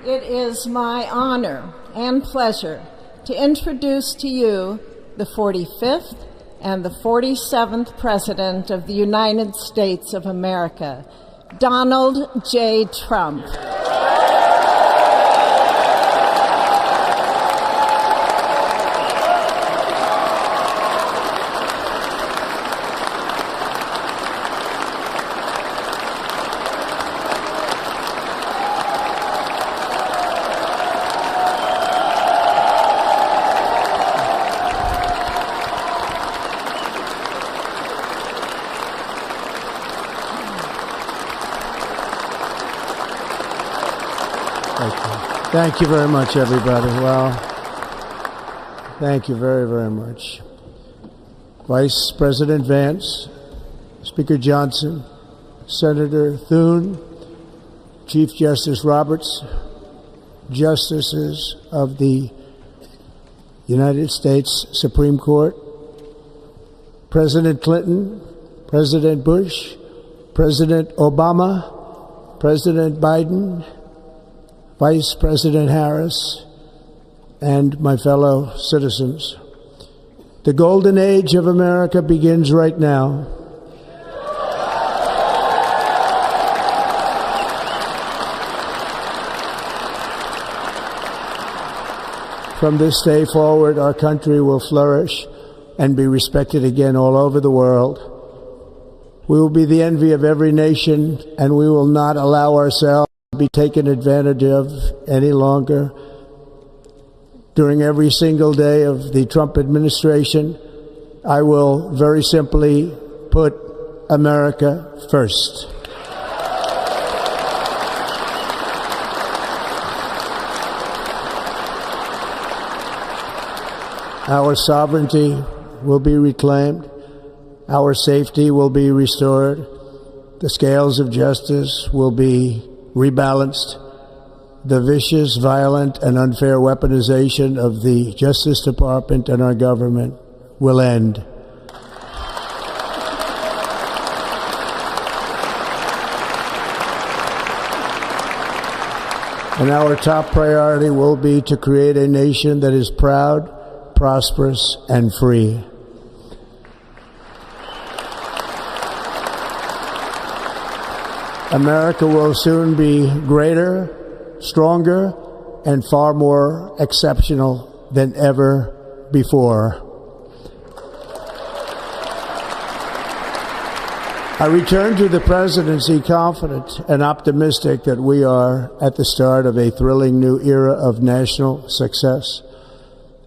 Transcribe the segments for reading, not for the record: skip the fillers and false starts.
It is my honor and pleasure to introduce to you the 45th and the 47th President of the United States of America, Donald J. Trump. Thank you very much, everybody. Well, thank you very, very much. Vice President Vance, Speaker Johnson, Senator Thune, Chief Justice Roberts, Justices of the United States Supreme Court, President Clinton, President Bush, President Obama, President Biden, Vice President Harris, and my fellow citizens. The golden age of America begins right now. From this day forward, our country will flourish and be respected again all over the world. We will be the envy of every nation, and we will not allow ourselves be taken advantage of any longer. During every single day of the Trump administration, I will very simply put America first. Our sovereignty will be reclaimed. Our safety will be restored. The scales of justice will be rebalanced. The vicious, violent, and unfair weaponization of the Justice Department and our government will end. And our top priority will be to create a nation that is proud, prosperous, and free. America will soon be greater, stronger, and far more exceptional than ever before. I return to the presidency confident and optimistic that we are at the start of a thrilling new era of national success.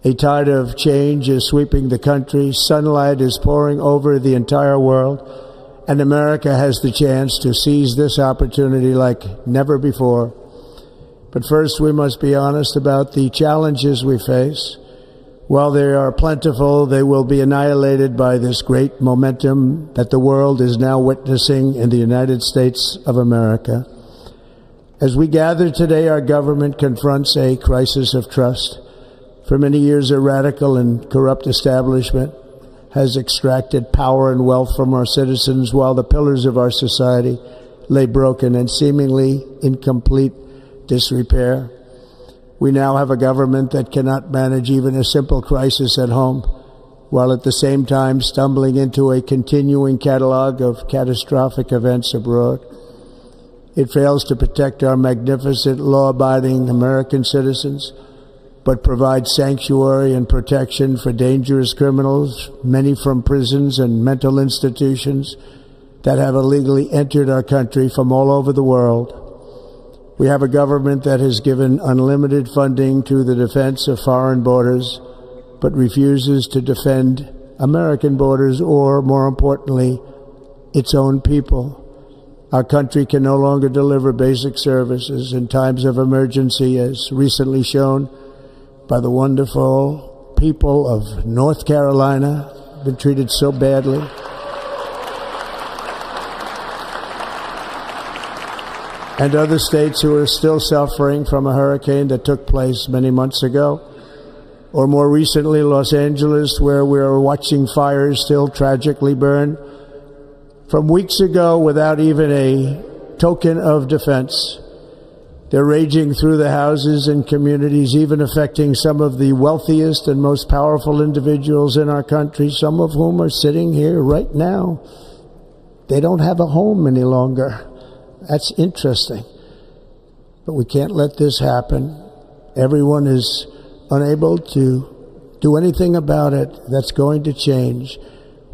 A tide of change is sweeping the country. Sunlight is pouring over the entire world. And America has the chance to seize this opportunity like never before. But first, we must be honest about the challenges we face. While they are plentiful, they will be annihilated by this great momentum that the world is now witnessing in the United States of America. As we gather today, our government confronts a crisis of trust. For many years, a radical and corrupt establishment has extracted power and wealth from our citizens while the pillars of our society lay broken and seemingly in complete disrepair. We now have a government that cannot manage even a simple crisis at home, while at the same time stumbling into a continuing catalog of catastrophic events abroad. It fails to protect our magnificent, law-abiding American citizens, but provides sanctuary and protection for dangerous criminals, many from prisons and mental institutions that have illegally entered our country from all over the world. We have a government that has given unlimited funding to the defense of foreign borders, but refuses to defend American borders or, more importantly, its own people. Our country can no longer deliver basic services in times of emergency, as recently shown by the wonderful people of North Carolina, been treated so badly. And other states who are still suffering from a hurricane that took place many months ago. Or more recently, Los Angeles, where we are watching fires still tragically burn from weeks ago without even a token of defense. They're raging through the houses and communities, even affecting some of the wealthiest and most powerful individuals in our country, some of whom are sitting here right now. They don't have a home any longer. That's interesting. But we can't let this happen. Everyone is unable to do anything about it. That's going to change.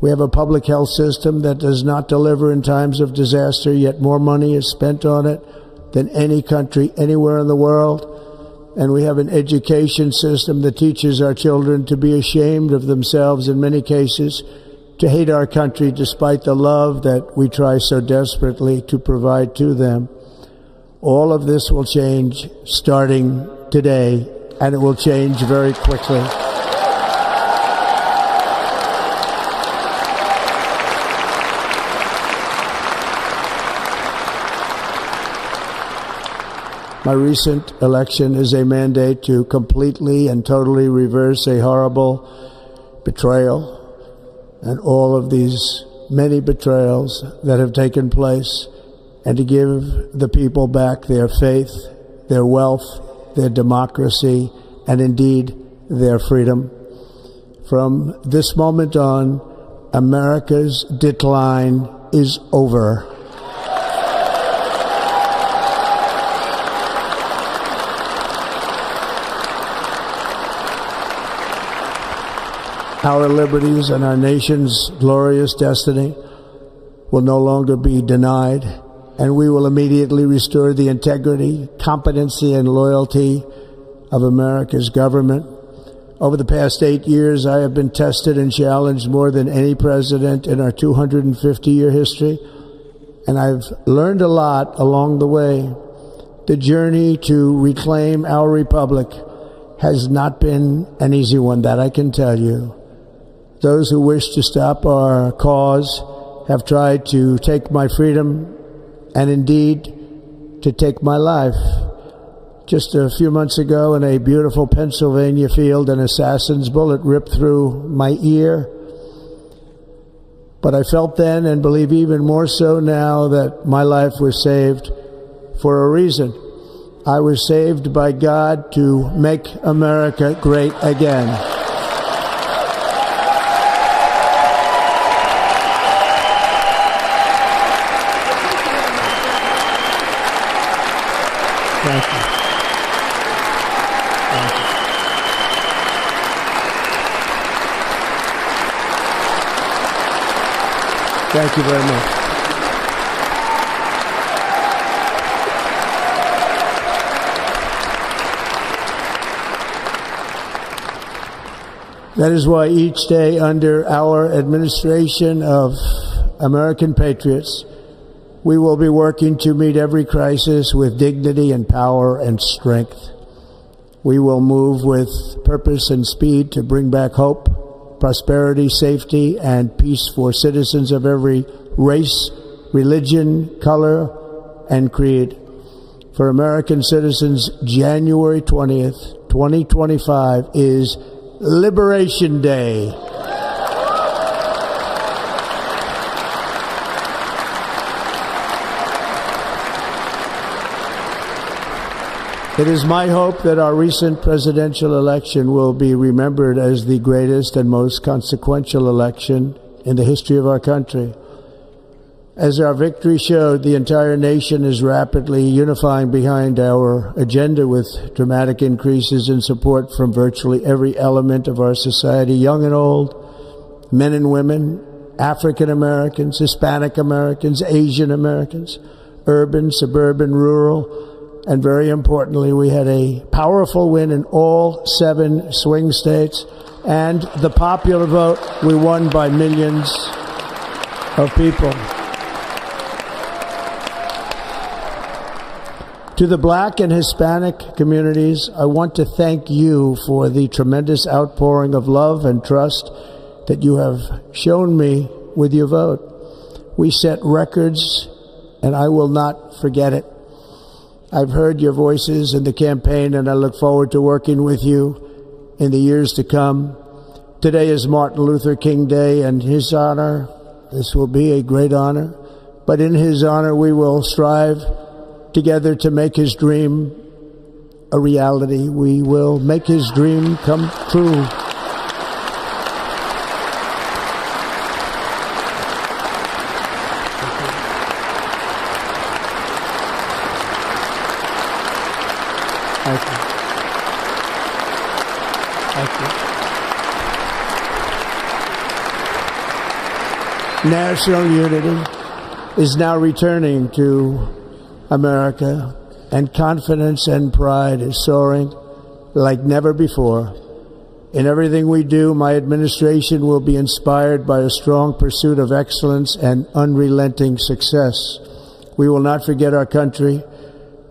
We have a public health system that does not deliver in times of disaster, yet more money is spent on it than any country anywhere in the world. And we have an education system that teaches our children to be ashamed of themselves in many cases, to hate our country despite the love that we try so desperately to provide to them. All of this will change starting today, and it will change very quickly. My recent election is a mandate to completely and totally reverse a horrible betrayal and all of these many betrayals that have taken place, and to give the people back their faith, their wealth, their democracy, and indeed their freedom. From this moment on, America's decline is over. Our liberties and our nation's glorious destiny will no longer be denied, and we will immediately restore the integrity, competency, and loyalty of America's government. Over the past 8 years, I have been tested and challenged more than any president in our 250-year history, and I've learned a lot along the way. The journey to reclaim our republic has not been an easy one, that I can tell you. Those who wish to stop our cause have tried to take my freedom and indeed to take my life. Just a few months ago in a beautiful Pennsylvania field, an assassin's bullet ripped through my ear. But I felt then, and believe even more so now, that my life was saved for a reason. I was saved by God to make America great again. Thank you. Thank you. Thank you very much. That is why each day under our administration of American patriots, we will be working to meet every crisis with dignity and power and strength. We will move with purpose and speed to bring back hope, prosperity, safety, and peace for citizens of every race, religion, color, and creed. For American citizens, January 20th, 2025 is Liberation Day. It is my hope that our recent presidential election will be remembered as the greatest and most consequential election in the history of our country. As our victory showed, the entire nation is rapidly unifying behind our agenda with dramatic increases in support from virtually every element of our society, young and old, men and women, African Americans, Hispanic Americans, Asian Americans, urban, suburban, rural. And very importantly, we had a powerful win in all 7 swing states. And the popular vote, we won by millions of people. To the Black and Hispanic communities, I want to thank you for the tremendous outpouring of love and trust that you have shown me with your vote. We set records, and I will not forget it. I've heard your voices in the campaign, and I look forward to working with you in the years to come. Today is Martin Luther King Day, and his honor, this will be a great honor, but in his honor we will strive together to make his dream a reality. We will make his dream come true. Thank you. Thank you. National unity is now returning to America, and confidence and pride is soaring like never before. In everything we do, my administration will be inspired by a strong pursuit of excellence and unrelenting success. We will not forget our country.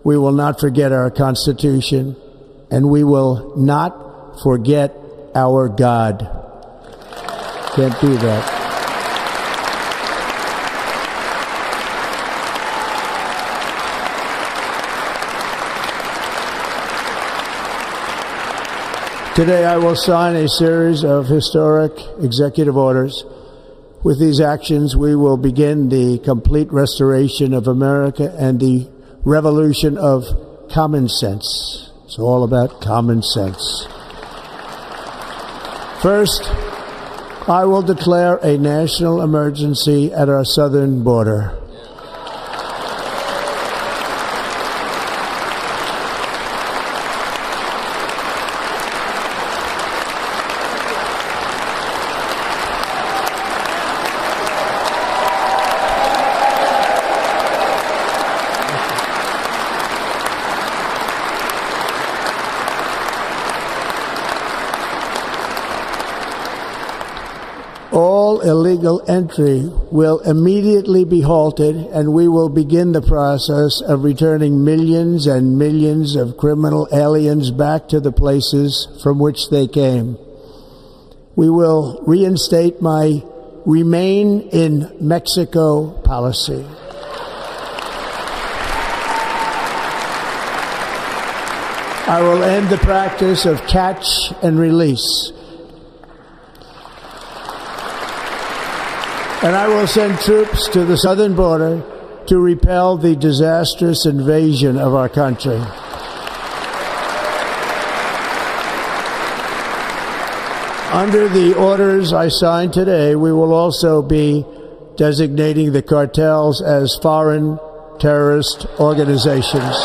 We will not forget our Constitution, and we will not forget our God. Can't do that. Today I will sign a series of historic executive orders. With these actions, we will begin the complete restoration of America and the revolution of common sense. It's all about common sense. First, I will declare a national emergency at our southern border. All illegal entry will immediately be halted, and we will begin the process of returning millions and millions of criminal aliens back to the places from which they came. We will reinstate my Remain in Mexico policy. I will end the practice of catch and release. And I will send troops to the southern border to repel the disastrous invasion of our country. Under the orders I signed today, we will also be designating the cartels as foreign terrorist organizations.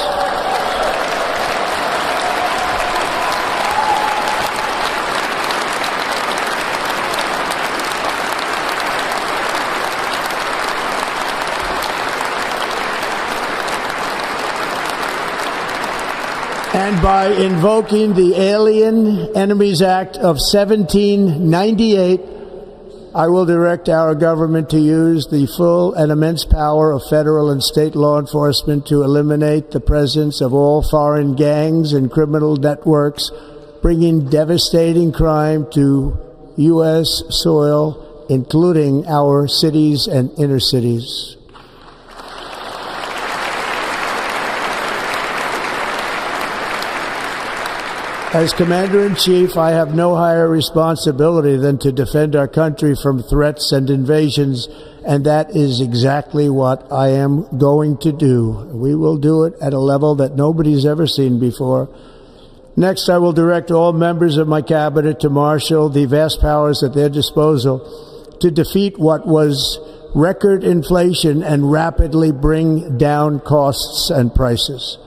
And by invoking the Alien Enemies Act of 1798, I will direct our government to use the full and immense power of federal and state law enforcement to eliminate the presence of all foreign gangs and criminal networks, bringing devastating crime to U.S. soil, including our cities and inner cities. As Commander-in-Chief, I have no higher responsibility than to defend our country from threats and invasions, and that is exactly what I am going to do. We will do it at a level that nobody's ever seen before. Next, I will direct all members of my cabinet to marshal the vast powers at their disposal to defeat what was record inflation and rapidly bring down costs and prices.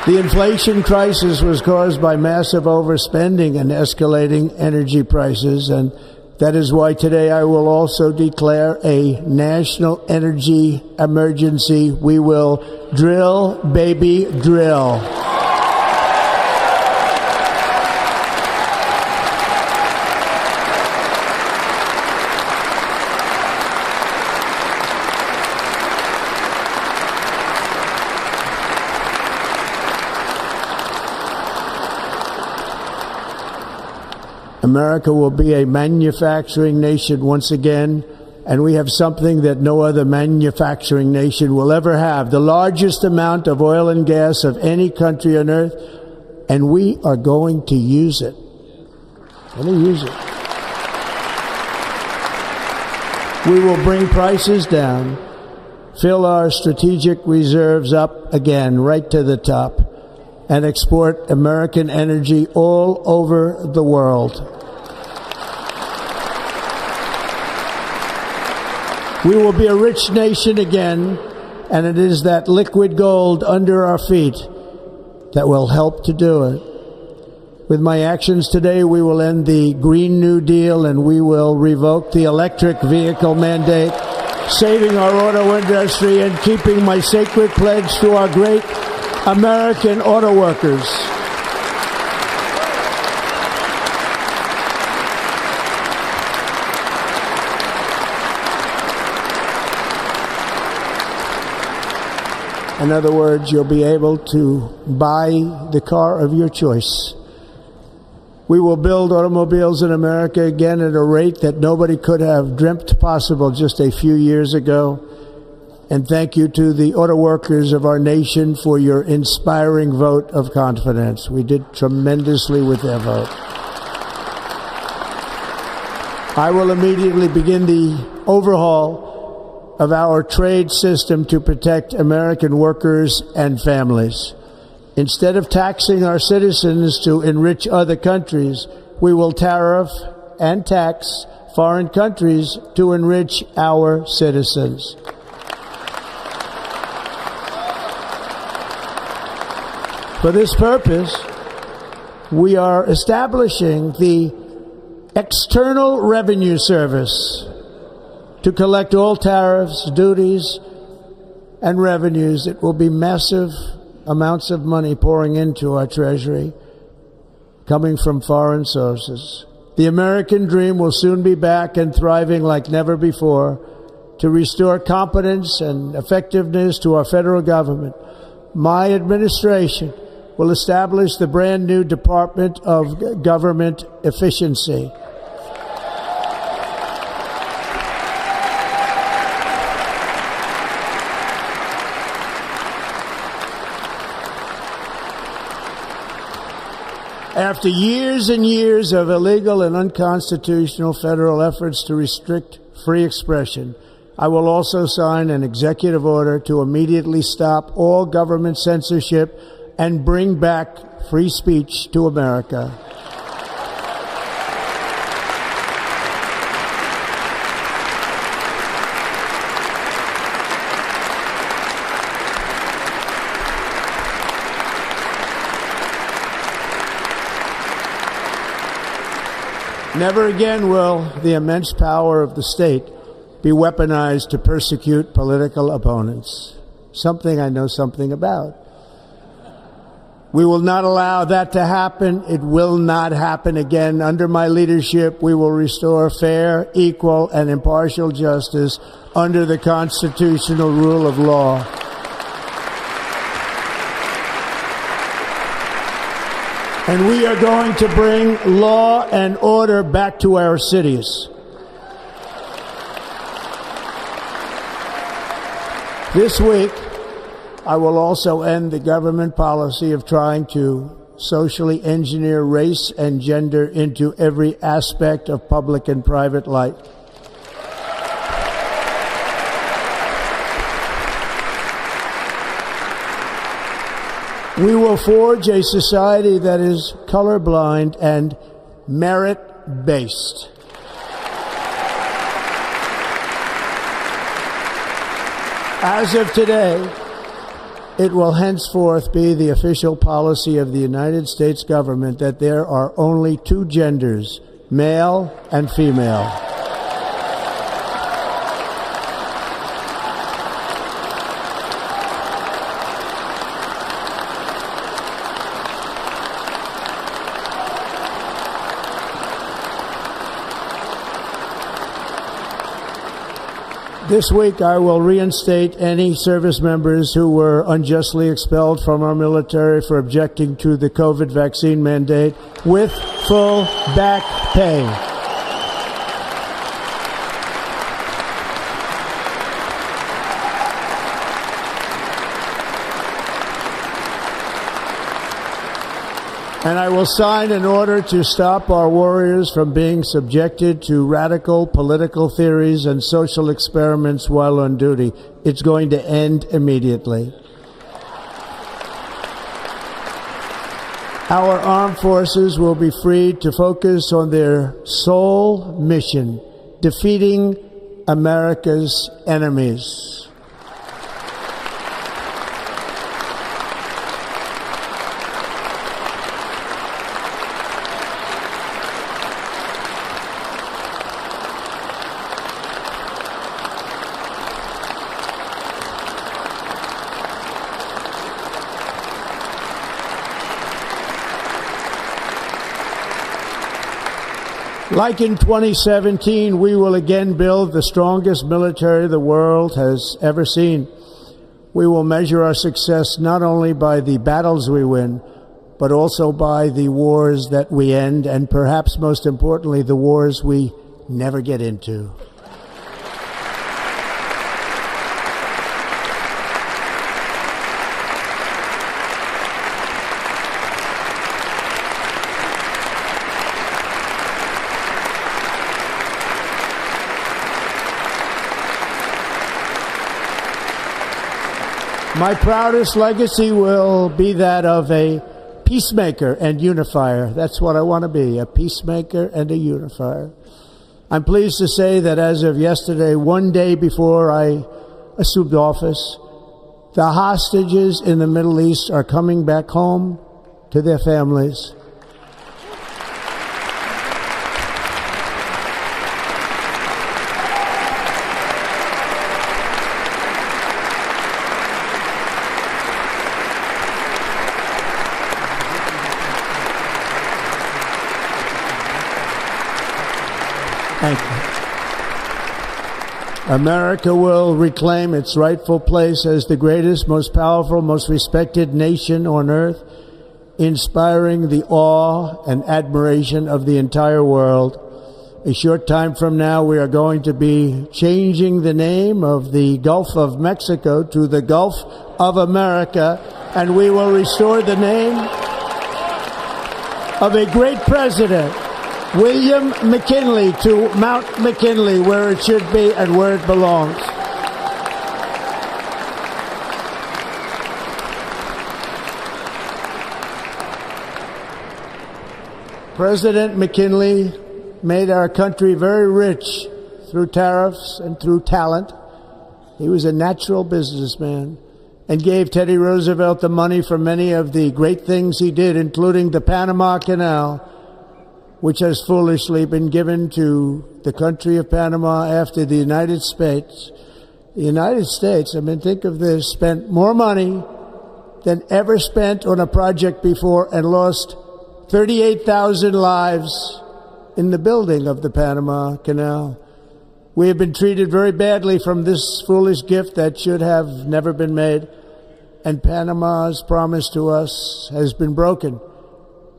The inflation crisis was caused by massive overspending and escalating energy prices, and that is why today I will also declare a national energy emergency. We will drill, baby, drill. America will be a manufacturing nation once again, and we have something that no other manufacturing nation will ever have, the largest amount of oil and gas of any country on earth, and we are going to use it. We're going to use it. We will bring prices down, fill our strategic reserves up again right to the top, and export American energy all over the world. We will be a rich nation again, and it is that liquid gold under our feet that will help to do it. With my actions today, we will end the Green New Deal and we will revoke the electric vehicle mandate, saving our auto industry and keeping my sacred pledge to our great American auto workers. In other words, you'll be able to buy the car of your choice. We will build automobiles in America again at a rate that nobody could have dreamt possible just a few years ago. And thank you to the auto workers of our nation for your inspiring vote of confidence. We did tremendously with their vote. I will immediately begin the overhaul of our trade system to protect American workers and families. Instead of taxing our citizens to enrich other countries, we will tariff and tax foreign countries to enrich our citizens. For this purpose, we are establishing the External Revenue Service to collect all tariffs, duties, and revenues. It will be massive amounts of money pouring into our treasury, coming from foreign sources. The American dream will soon be back and thriving like never before to restore competence and effectiveness to our federal government. My administration will establish the brand new Department of Government Efficiency. After years and years of illegal and unconstitutional federal efforts to restrict free expression, I will also sign an executive order to immediately stop all government censorship and bring back free speech to America. Never again will the immense power of the state be weaponized to persecute political opponents, something I know something about. We will not allow that to happen. It will not happen again. Under my leadership, we will restore fair, equal, and impartial justice under the constitutional rule of law. And we are going to bring law and order back to our cities. This week, I will also end the government policy of trying to socially engineer race and gender into every aspect of public and private life. We will forge a society that is colorblind and merit-based. As of today, it will henceforth be the official policy of the United States government that there are only two genders, male and female. This week, I will reinstate any service members who were unjustly expelled from our military for objecting to the COVID vaccine mandate with full back pay. And I will sign an order to stop our warriors from being subjected to radical political theories and social experiments while on duty. It's going to end immediately. Our armed forces will be free to focus on their sole mission, defeating America's enemies. Like in 2017, we will again build the strongest military the world has ever seen. We will measure our success not only by the battles we win, but also by the wars that we end, and perhaps most importantly, the wars we never get into. My proudest legacy will be that of a peacemaker and unifier. That's what I want to be, a peacemaker and a unifier. I'm pleased to say that as of yesterday, one day before I assumed office, the hostages in the Middle East are coming back home to their families. Thank you. America will reclaim its rightful place as the greatest, most powerful, most respected nation on earth, inspiring the awe and admiration of the entire world. A short time from now, we are going to be changing the name of the Gulf of Mexico to the Gulf of America, and we will restore the name of a great president, William McKinley, to Mount McKinley, where it should be and where it belongs. President McKinley made our country very rich through tariffs and through talent. He was a natural businessman and gave Teddy Roosevelt the money for many of the great things he did, including the Panama Canal, which has foolishly been given to the country of Panama after the United States. The United States, I mean, think of this, spent more money than ever spent on a project before and lost 38,000 lives in the building of the Panama Canal. We have been treated very badly from this foolish gift that should have never been made, and Panama's promise to us has been broken.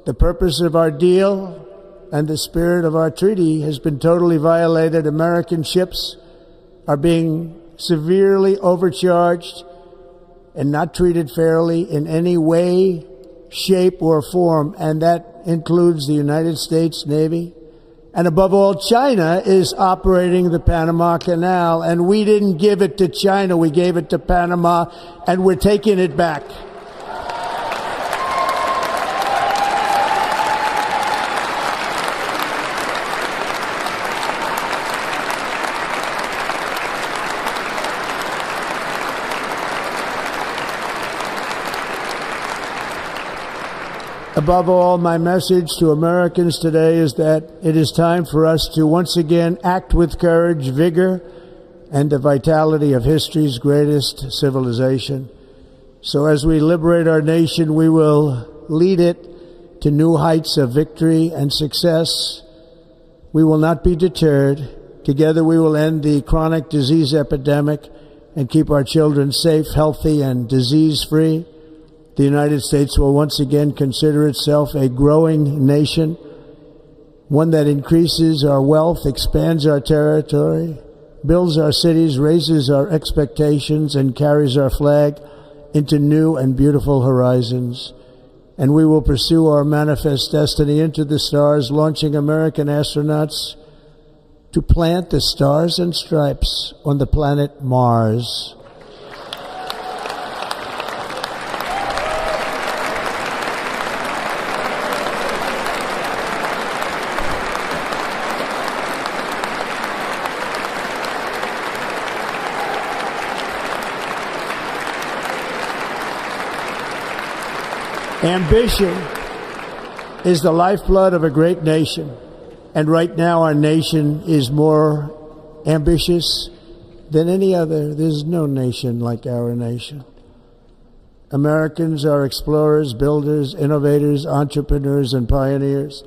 The purpose of our deal and the spirit of our treaty has been totally violated. American ships are being severely overcharged and not treated fairly in any way, shape, or form, and that includes the United States Navy. And above all, China is operating the Panama Canal, and we didn't give it to China, we gave it to Panama, and we're taking it back. Above all, my message to Americans today is that it is time for us to once again act with courage, vigor, and the vitality of history's greatest civilization. So as we liberate our nation, we will lead it to new heights of victory and success. We will not be deterred. Together we will end the chronic disease epidemic and keep our children safe, healthy, and disease-free. The United States will once again consider itself a growing nation, one that increases our wealth, expands our territory, builds our cities, raises our expectations, and carries our flag into new and beautiful horizons. and we will pursue our manifest destiny into the stars, launching American astronauts to plant the stars and stripes on the planet Mars. Ambition is the lifeblood of a great nation, and right now our nation is more ambitious than any other. There's no nation like our nation. Americans are explorers, builders, innovators, entrepreneurs, and pioneers.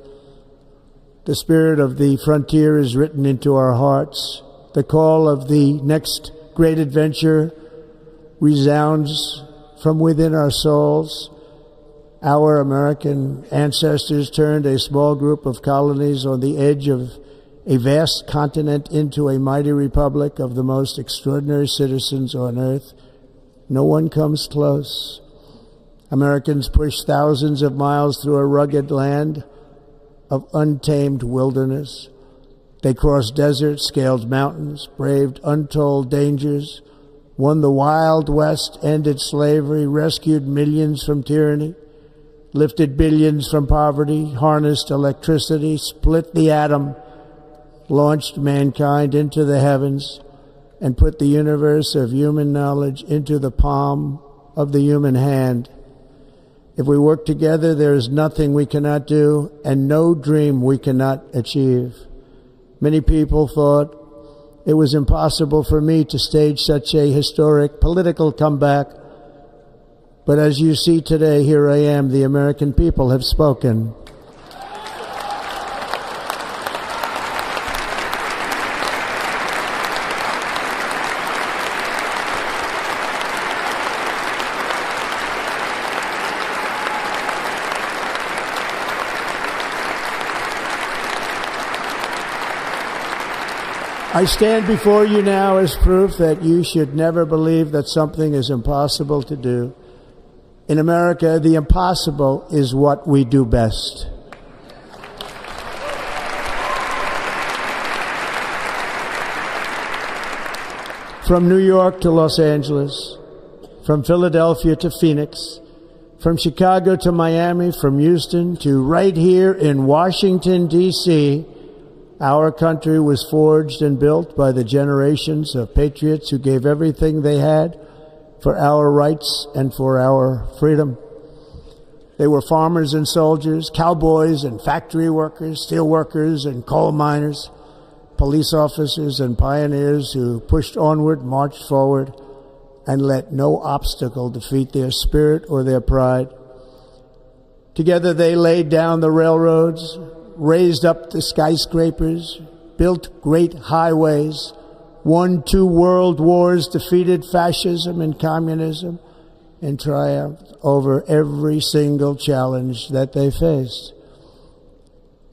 The spirit of the frontier is written into our hearts. The call of the next great adventure resounds from within our souls. Our American ancestors turned a small group of colonies on the edge of a vast continent into a mighty republic of the most extraordinary citizens on earth. No one comes close. Americans pushed thousands of miles through a rugged land of untamed wilderness. They crossed deserts, scaled mountains, braved untold dangers, won the Wild West, ended slavery, rescued millions from tyranny, lifted billions from poverty, harnessed electricity, split the atom, launched mankind into the heavens, and put the universe of human knowledge into the palm of the human hand. If we work together, there is nothing we cannot do and no dream we cannot achieve. Many people thought it was impossible for me to stage such a historic political comeback. But as you see today, here I am. The American people have spoken. I stand before you now as proof that you should never believe that something is impossible to do. In America, the impossible is what we do best. From New York to Los Angeles, from Philadelphia to Phoenix, from Chicago to Miami, from Houston to right here in Washington, D.C., our country was forged and built by the generations of patriots who gave everything they had for our rights and for our freedom. They were farmers and soldiers, cowboys and factory workers, steel workers and coal miners, police officers and pioneers who pushed onward, marched forward, and let no obstacle defeat their spirit or their pride. Together they laid down the railroads, raised up the skyscrapers, built great highways, won 2 world wars, defeated fascism and communism, and triumphed over every single challenge that they faced.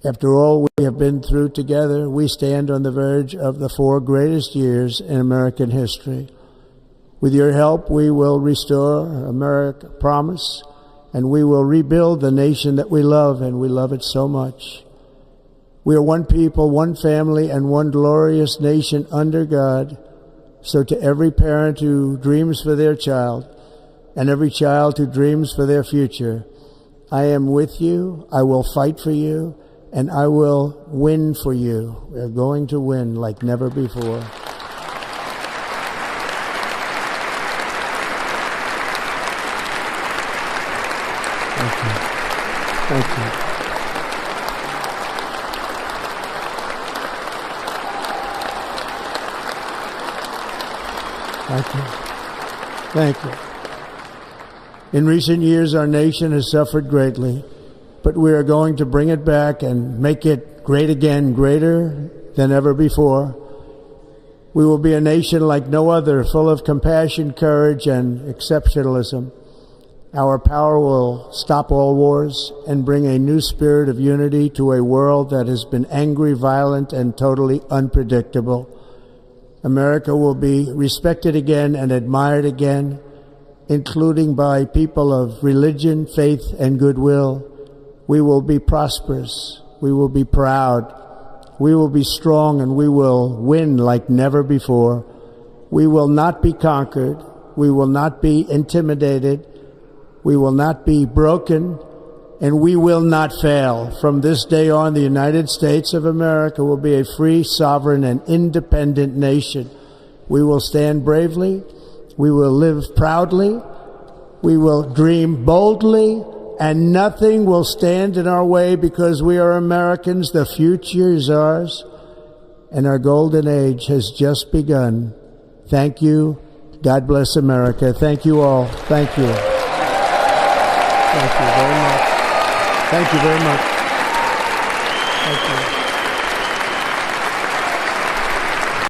After all we have been through together, we stand on the verge of the 4 greatest years in American history. With your help, we will restore America promise, and we will rebuild the nation that we love, and we love it so much. We are one people, one family, and one glorious nation under God. So to every parent who dreams for their child, and every child who dreams for their future, I am with you, I will fight for you, and I will win for you. We are going to win like never before. Thank you. Thank you. Thank you. Thank you. In recent years, our nation has suffered greatly, but we are going to bring it back and make it great again, greater than ever before. We will be a nation like no other, full of compassion, courage, and exceptionalism. Our power will stop all wars and bring a new spirit of unity to a world that has been angry, violent, and totally unpredictable. America will be respected again and admired again, including by people of religion, faith, and goodwill. We will be prosperous. We will be proud. We will be strong, and we will win like never before. We will not be conquered. We will not be intimidated. We will not be broken, and we will not fail. From this day on, the United States of America will be a free, sovereign, and independent nation. We will stand bravely. We will live proudly. We will dream boldly, and nothing will stand in our way because we are Americans. The future is ours, and our golden age has just begun. Thank you. God bless America. Thank you all. Thank you. Thank you very much. Thank you very much. Thank you.